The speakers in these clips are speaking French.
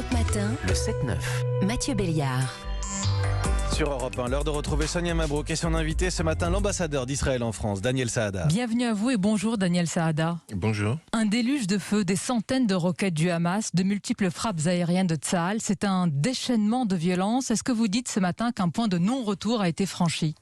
Europe Matin, Le 7-9. Mathieu Béliard. Sur Europe 1, l'heure de retrouver Sonia Mabrouk et son invité ce matin, l'ambassadeur d'Israël en France, Daniel Saada. Bienvenue à vous et bonjour Daniel Saada. Bonjour. Un déluge de feu, des centaines de roquettes du Hamas, de multiples frappes aériennes de Tsahal, c'est un déchaînement de violence. Est-ce que vous dites ce matin qu'un point de non-retour a été franchi ?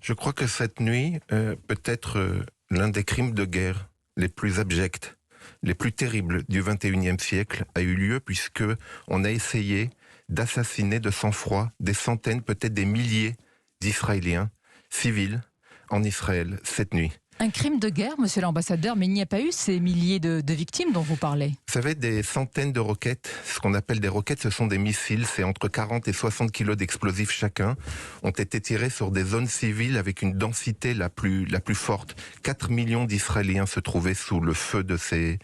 Je crois que cette nuit peut être l'un des crimes de guerre les plus abjects, les plus terribles du XXIe siècle a eu lieu puisque on a essayé d'assassiner de sang-froid des centaines, peut-être des milliers d'Israéliens civils en Israël cette nuit. Un crime de guerre, monsieur l'ambassadeur, mais il n'y a pas eu ces milliers de victimes dont vous parlez. Vous savez, des centaines de roquettes, ce qu'on appelle des roquettes, ce sont des missiles, c'est entre 40 et 60 kilos d'explosifs chacun, ont été tirés sur des zones civiles avec une densité la plus forte. 4 millions d'Israéliens se trouvaient sous le feu de ces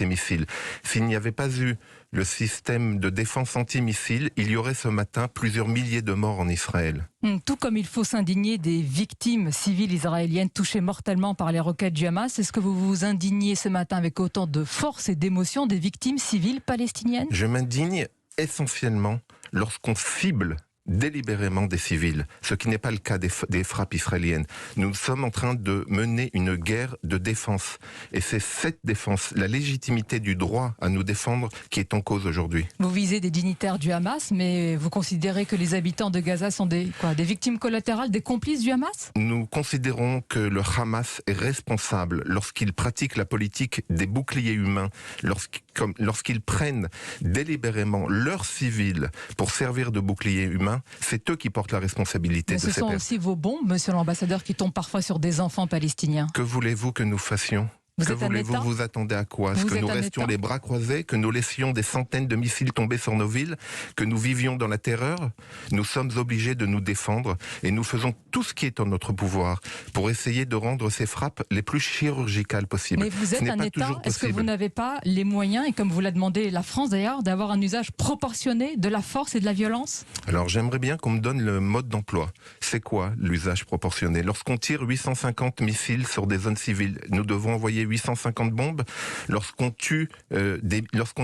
missiles. S'il n'y avait pas eu le système de défense antimissile, il y aurait ce matin plusieurs milliers de morts en Israël. Tout comme il faut s'indigner des victimes civiles israéliennes touchées mortellement par les roquettes du Hamas, est-ce que vous vous indignez ce matin avec autant de force et d'émotion des victimes civiles palestiniennes ? Je m'indigne essentiellement lorsqu'on cible délibérément des civils, ce qui n'est pas le cas des frappes israéliennes. Nous sommes en train de mener une guerre de défense. Et c'est cette défense, la légitimité du droit à nous défendre qui est en cause aujourd'hui. Vous visez des dignitaires du Hamas, mais vous considérez que les habitants de Gaza sont des victimes collatérales, des complices du Hamas ? Nous considérons que le Hamas est responsable lorsqu'il pratique la politique des boucliers humains, lorsqu'ils prennent délibérément leurs civils pour servir de boucliers humains. C'est eux qui portent la responsabilité de ces pertes. Ce sont aussi vos bombes, monsieur l'ambassadeur, qui tombent parfois sur des enfants palestiniens. Que voulez-vous que nous fassions ? Que voulez-vous ? Vous attendez à quoi ? Est-ce que nous restions les bras croisés ? Que nous laissions des centaines de missiles tomber sur nos villes ? Que nous vivions dans la terreur ? Nous sommes obligés de nous défendre et nous faisons tout ce qui est en notre pouvoir pour essayer de rendre ces frappes les plus chirurgicales possibles. Mais vous êtes un État, est-ce que vous n'avez pas les moyens, et comme vous l'a demandé la France d'ailleurs, d'avoir un usage proportionné de la force et de la violence ? Alors j'aimerais bien qu'on me donne le mode d'emploi. C'est quoi l'usage proportionné ? Lorsqu'on tire 850 missiles sur des zones civiles, nous devons envoyer 850 bombes. Lorsqu'on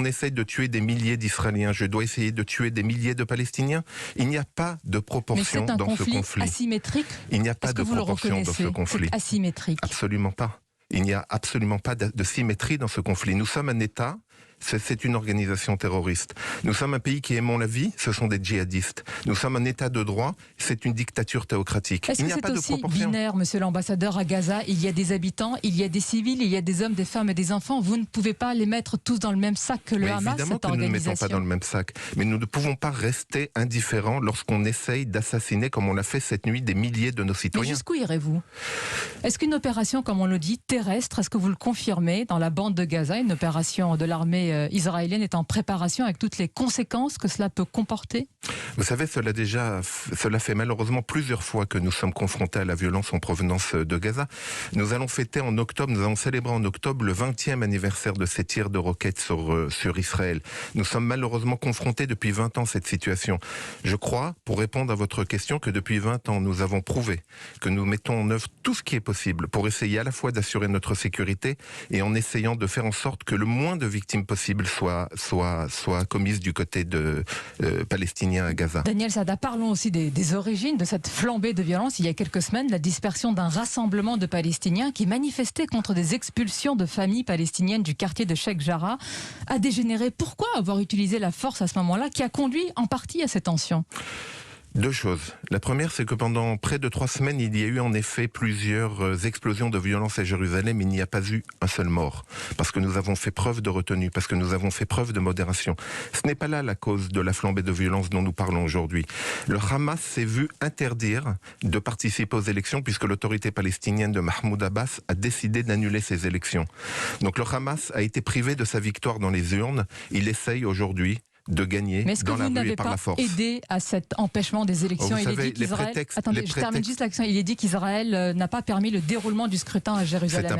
essaye de tuer des milliers d'Israéliens, je dois essayer de tuer des milliers de Palestiniens. Il n'y a pas de proportion dans ce conflit. Asymétrique. Il n'y a pas de proportion dans ce conflit. C'est asymétrique. Absolument pas. Il n'y a absolument pas de symétrie dans ce conflit. Nous sommes un État. C'est une organisation terroriste. Nous sommes un pays qui aimons la vie, ce sont des djihadistes. Nous sommes un État de droit, c'est une dictature théocratique. Est-ce que c'est aussi binaire, monsieur l'ambassadeur, à Gaza ? Il y a des habitants, il y a des civils, il y a des hommes, des femmes et des enfants. Vous ne pouvez pas les mettre tous dans le même sac que le Hamas, évidemment cette que nous organisation. ne mettons pas dans le même sac. Mais nous ne pouvons pas rester indifférents lorsqu'on essaye d'assassiner, comme on l'a fait cette nuit, des milliers de nos citoyens. Mais jusqu'où irez-vous ? Est-ce qu'une opération, comme on le dit, terrestre, est-ce que vous le confirmez dans la bande de Gaza, une opération de l'armée israélienne est en préparation avec toutes les conséquences que cela peut comporter ? Vous savez, cela fait malheureusement plusieurs fois que nous sommes confrontés à la violence en provenance de Gaza. Nous allons célébrer en octobre le 20e anniversaire de ces tirs de roquettes sur Israël. Nous sommes malheureusement confrontés depuis 20 ans à cette situation. Je crois, pour répondre à votre question, que depuis 20 ans, nous avons prouvé que nous mettons en œuvre tout ce qui est possible pour essayer à la fois d'assurer notre sécurité et en essayant de faire en sorte que le moins de victimes possibles soient commises du côté de palestinien à Gaza. Daniel Saada, parlons aussi des origines de cette flambée de violence. Il y a quelques semaines, la dispersion d'un rassemblement de Palestiniens qui manifestaient contre des expulsions de familles palestiniennes du quartier de Sheikh Jarrah a dégénéré. Pourquoi avoir utilisé la force à ce moment-là qui a conduit en partie à ces tensions ? Deux choses. La première, c'est que pendant près de 3 semaines, il y a eu en effet plusieurs explosions de violence à Jérusalem, mais il n'y a pas eu un seul mort. Parce que nous avons fait preuve de retenue, parce que nous avons fait preuve de modération. Ce n'est pas là la cause de la flambée de violence dont nous parlons aujourd'hui. Le Hamas s'est vu interdire de participer aux élections puisque l'autorité palestinienne de Mahmoud Abbas a décidé d'annuler ces élections. Donc le Hamas a été privé de sa victoire dans les urnes. Il essaye aujourd'hui de gagner dans la rue et par la force. Mais est-ce que vous n'avez pas aidé à cet empêchement des élections ? Vous savez, je termine juste l'action. Il est dit qu'Israël n'a pas permis le déroulement du scrutin à Jérusalem.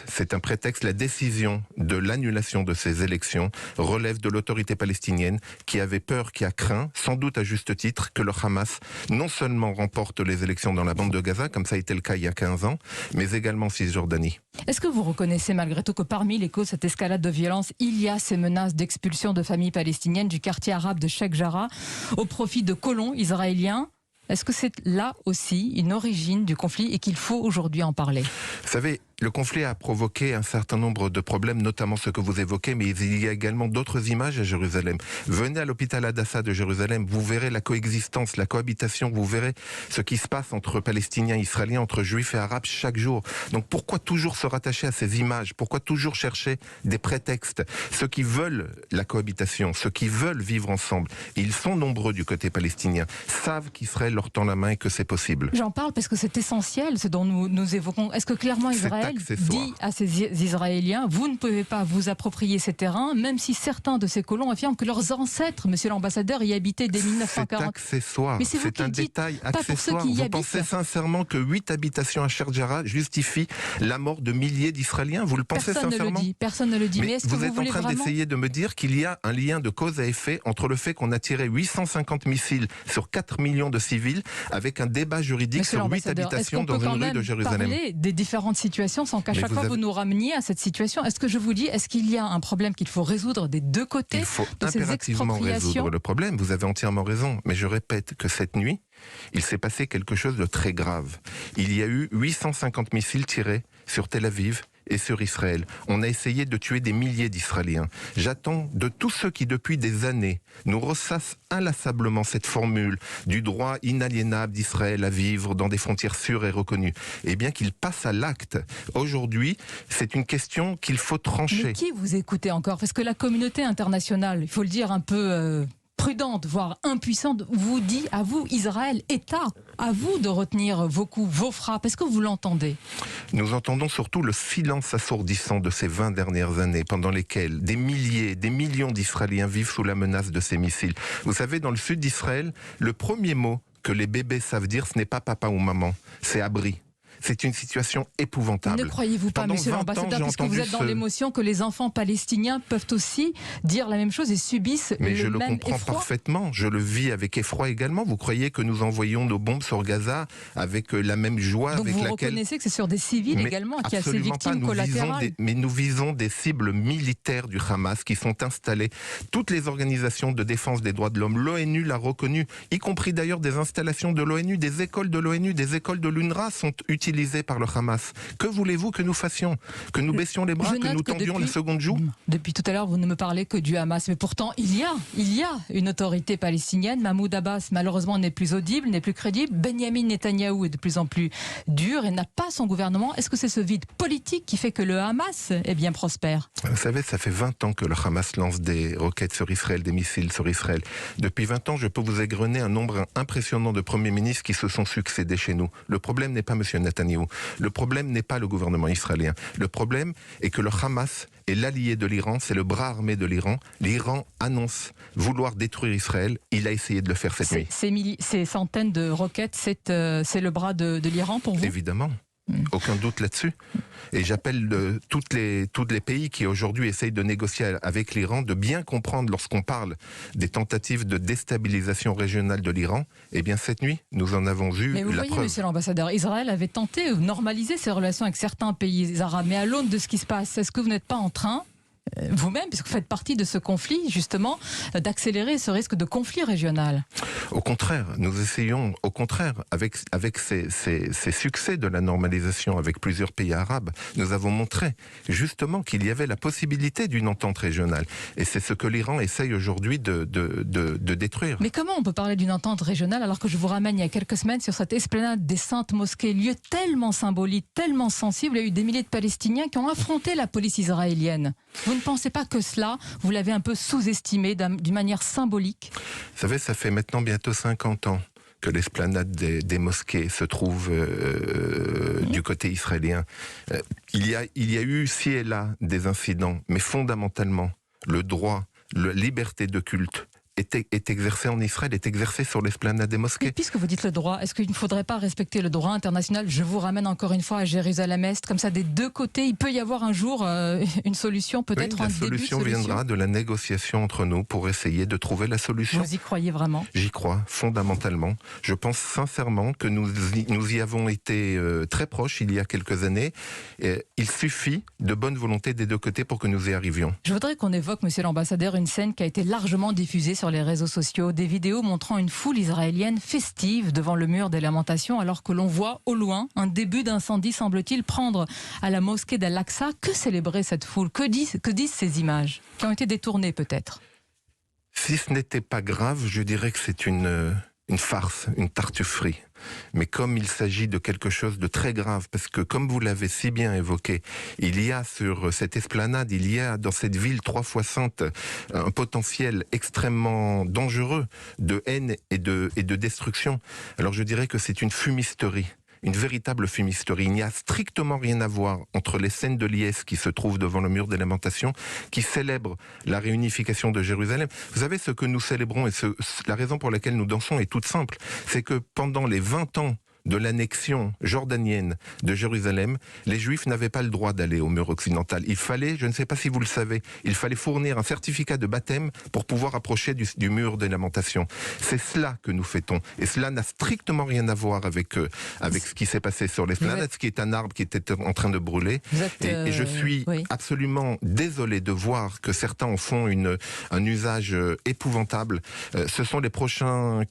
C'est un prétexte. La décision de l'annulation de ces élections relève de l'autorité palestinienne qui avait peur, qui a craint, sans doute à juste titre, que le Hamas non seulement remporte les élections dans la bande de Gaza, comme ça a été le cas il y a 15 ans, mais également en Cisjordanie. Est-ce que vous reconnaissez malgré tout que parmi les causes de cette escalade de violence, il y a ces menaces d'expulsion de familles palestiniennes palestinienne du quartier arabe de Sheikh Jarrah au profit de colons israéliens. Est-ce que c'est là aussi une origine du conflit et qu'il faut aujourd'hui en parler ? Vous savez, le conflit a provoqué un certain nombre de problèmes, notamment ce que vous évoquez, mais il y a également d'autres images à Jérusalem. Venez à l'hôpital Hadassah de Jérusalem, vous verrez la coexistence, la cohabitation, vous verrez ce qui se passe entre Palestiniens, Israéliens, entre Juifs et Arabes chaque jour. Donc pourquoi toujours se rattacher à ces images ? Pourquoi toujours chercher des prétextes ? Ceux qui veulent la cohabitation, ceux qui veulent vivre ensemble, et ils sont nombreux du côté palestinien, savent qu'Israël leur tend la main et que c'est possible. J'en parle parce que c'est essentiel ce dont nous évoquons. Est-ce que clairement Israël dit à ces Israéliens, vous ne pouvez pas vous approprier ces terrains, même si certains de ces colons affirment que leurs ancêtres, monsieur l'ambassadeur, y habitaient dès 1940. C'est accessoire, mais c'est un détail accessoire. Vous pensez sincèrement que 8 habitations à Sheikh Jarrah justifient la mort de milliers d'Israéliens ? Vous le pensez sincèrement ? Personne ne le dit. Mais est-ce que vous êtes en train d'essayer de me dire qu'il y a un lien de cause à effet entre le fait qu'on a tiré 850 missiles sur 4 millions de civils avec un débat juridique sur 8 habitations dans une rue de Jérusalem. Parler des différentes situations sans qu'à chaque fois vous nous rameniez à cette situation. Est-ce que je vous dis, est-ce qu'il y a un problème qu'il faut résoudre des deux côtés ? Il faut impérativement résoudre le problème. Vous avez entièrement raison. Mais je répète que cette nuit, il s'est passé quelque chose de très grave. Il y a eu 850 missiles tirés sur Tel Aviv et sur Israël. On a essayé de tuer des milliers d'Israéliens. J'attends de tous ceux qui, depuis des années, nous ressassent inlassablement cette formule du droit inaliénable d'Israël à vivre dans des frontières sûres et reconnues, eh bien qu'ils passent à l'acte. Aujourd'hui, c'est une question qu'il faut trancher. Mais qui vous écoutez encore ? Parce que la communauté internationale, il faut le dire un peu prudente, voire impuissante, vous dit à vous, Israël, État, à vous de retenir vos coups, vos frappes. Est-ce que vous l'entendez ? Nous entendons surtout le silence assourdissant de ces 20 dernières années, pendant lesquelles des milliers, des millions d'Israéliens vivent sous la menace de ces missiles. Vous savez, dans le sud d'Israël, le premier mot que les bébés savent dire, ce n'est pas papa ou maman, c'est abri. C'est une situation épouvantable. Ne croyez-vous pas, monsieur l'ambassadeur, puisque vous êtes dans l'émotion, que les enfants palestiniens peuvent aussi dire la même chose et subissent le même effroi ? Mais je le comprends parfaitement, je le vis avec effroi également. Vous croyez que nous envoyons nos bombes sur Gaza avec la même joie donc avec laquelle... Donc vous reconnaissez que c'est sur des civils également qu'il y a ces victimes collatérales ? Mais nous visons des cibles militaires du Hamas qui sont installées. Toutes les organisations de défense des droits de l'homme, l'ONU l'a reconnu, y compris d'ailleurs des installations de l'ONU, des écoles de l'ONU, des écoles de l'UNRWA sont utilisées par le Hamas. Que voulez-vous que nous fassions ? Que nous baissions les bras, que nous tendions la seconde joue ? Depuis tout à l'heure, vous ne me parlez que du Hamas. Mais pourtant, il y a une autorité palestinienne. Mahmoud Abbas, malheureusement, n'est plus audible, n'est plus crédible. Benyamin Netanyahou est de plus en plus dur et n'a pas son gouvernement. Est-ce que c'est ce vide politique qui fait que le Hamas est bien prospère ? Vous savez, ça fait 20 ans que le Hamas lance des roquettes sur Israël, des missiles sur Israël. Depuis 20 ans, je peux vous égrener un nombre impressionnant de premiers ministres qui se sont succédés chez nous. Le problème n'est pas M. Netanyahou. Le problème n'est pas le gouvernement israélien. Le problème est que le Hamas est l'allié de l'Iran, c'est le bras armé de l'Iran. L'Iran annonce vouloir détruire Israël. Il a essayé de le faire cette nuit. Ces centaines de roquettes, c'est le bras de l'Iran pour vous ? Évidemment. Aucun doute là-dessus. Et j'appelle tous les pays qui aujourd'hui essayent de négocier avec l'Iran de bien comprendre lorsqu'on parle des tentatives de déstabilisation régionale de l'Iran. Eh bien cette nuit, nous en avons vu la preuve. Mais vous voyez, monsieur l'ambassadeur, Israël avait tenté de normaliser ses relations avec certains pays arabes. Mais à l'aune de ce qui se passe, est-ce que vous n'êtes pas en train, vous-même, puisque vous faites partie de ce conflit, justement, d'accélérer ce risque de conflit régional ? Au contraire, nous essayons, avec ces succès de la normalisation avec plusieurs pays arabes, nous avons montré justement qu'il y avait la possibilité d'une entente régionale. Et c'est ce que l'Iran essaye aujourd'hui de détruire. Mais comment on peut parler d'une entente régionale alors que je vous ramène il y a quelques semaines sur cette esplanade des Saintes Mosquées, lieu tellement symbolique, tellement sensible, il y a eu des milliers de Palestiniens qui ont affronté la police israélienne. Vous ne pensez pas que cela, vous l'avez un peu sous-estimé d'une manière symbolique ? Vous savez, ça fait maintenant bientôt 50 ans que l'esplanade des mosquées se trouve du côté israélien. Il y a eu, ci et là, des incidents, mais fondamentalement, le droit, la liberté de culte est exercé en Israël, est exercé sur l'esplanade des mosquées. Mais puisque vous dites le droit, est-ce qu'il ne faudrait pas respecter le droit international? Je vous ramène encore une fois à Jérusalem-Est, comme ça des deux côtés, il peut y avoir un jour une solution, peut-être un début de solution. La solution viendra de la négociation entre nous pour essayer de trouver la solution. Vous y croyez vraiment? J'y crois, fondamentalement. Je pense sincèrement que nous y avons été très proches il y a quelques années. Il suffit de bonne volonté des deux côtés pour que nous y arrivions. Je voudrais qu'on évoque, monsieur l'ambassadeur, une scène qui a été largement diffusée sur les réseaux sociaux. Des vidéos montrant une foule israélienne festive devant le mur des lamentations, alors que l'on voit au loin un début d'incendie, semble-t-il, prendre à la mosquée d'Al-Aqsa. Que célébrait cette foule? Que disent ces images qui ont été détournées peut-être? Si ce n'était pas grave, je dirais que c'est une farce, une tartufferie. Mais comme il s'agit de quelque chose de très grave, parce que comme vous l'avez si bien évoqué, il y a sur cette esplanade, il y a dans cette ville 3 fois sainte un potentiel extrêmement dangereux de haine et de destruction. Alors je dirais que c'est une fumisterie. Une véritable fumisterie. Il n'y a strictement rien à voir entre les scènes de liesse qui se trouvent devant le mur des lamentations, qui célèbrent la réunification de Jérusalem. Vous savez, ce que nous célébrons et la raison pour laquelle nous dansons est toute simple. C'est que pendant les 20 ans de l'annexion jordanienne de Jérusalem, les Juifs n'avaient pas le droit d'aller au mur occidental. Il fallait, je ne sais pas si vous le savez, il fallait fournir un certificat de baptême pour pouvoir approcher du mur des lamentations. C'est cela que nous fêtons. Et cela n'a strictement rien à voir avec ce qui s'est passé sur l'esplanade, ce qui est un arbre qui était en train de brûler. Et je suis absolument désolé de voir que certains en font un usage épouvantable. Ce sont les prochains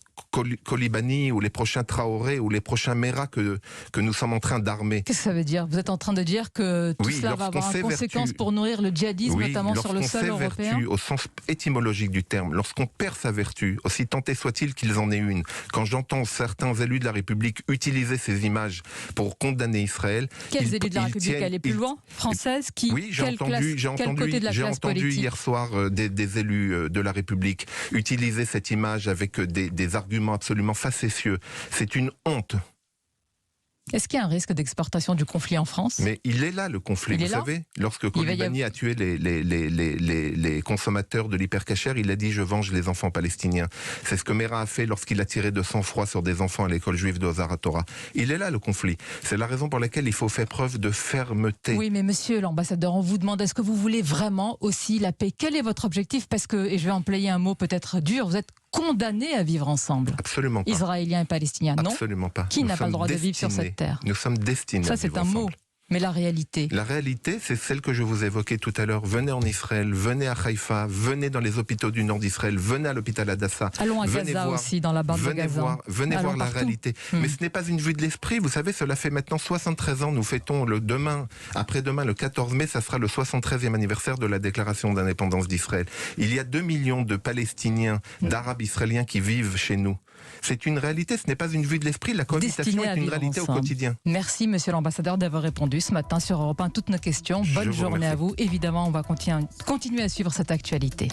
Kolibani ou les prochains Traoré ou les prochains Mera que nous sommes en train d'armer. Qu'est-ce que ça veut dire? Vous êtes en train de dire que tout cela va avoir une conséquence pour nourrir le djihadisme, notamment sur le sol européen? Vertu, au sens étymologique du terme, lorsqu'on perd sa vertu, aussi tenté soit-il qu'ils en aient une, quand j'entends certains élus de la République utiliser ces images pour condamner Israël... Quels élus de la République? Aller plus loin? Française? Qui? Oui, j'ai entendu hier soir des élus de la République utiliser cette image avec des arguments absolument facétieux. C'est une honte. Est-ce qu'il y a un risque d'exportation du conflit en France? Mais il est là le conflit, vous savez. Lorsque Kolibani a tué les consommateurs de l'hypercachère, il a dit « je venge les enfants palestiniens ». C'est ce que Mera a fait lorsqu'il a tiré de sang-froid sur des enfants à l'école juive de Ozar HaTorah. Il est là le conflit. C'est la raison pour laquelle il faut faire preuve de fermeté. Oui, mais monsieur l'ambassadeur, on vous demande, est-ce que vous voulez vraiment aussi la paix? Quel est votre objectif? Parce que, et je vais employer un mot peut-être dur, vous êtes condamnés à vivre ensemble. Absolument pas. Israéliens et Palestiniens, non? Absolument pas. Qui n'a pas le droit de vivre sur cette terre? Nous sommes destinés à vivre ensemble. Ça, c'est un mot. Mais la réalité? La réalité, c'est celle que je vous évoquais tout à l'heure. Venez en Israël, venez à Haïfa, venez dans les hôpitaux du nord d'Israël, venez à l'hôpital Adassa. Allons à Gaza aussi, dans la bande de Gaza. Venez voir la réalité. Mais ce n'est pas une vue de l'esprit. Vous savez, cela fait maintenant 73 ans. Nous fêtons après-demain, le 14 mai, ça sera le 73e anniversaire de la déclaration d'indépendance d'Israël. Il y a 2 millions de Palestiniens, d'Arabes israéliens qui vivent chez nous. C'est une réalité, ce n'est pas une vue de l'esprit. La cohabitation est une réalité au quotidien. Merci, monsieur l'ambassadeur, d'avoir répondu ce matin sur Europe 1 toutes nos questions. Bonne journée à vous. Évidemment, on va continuer à suivre cette actualité.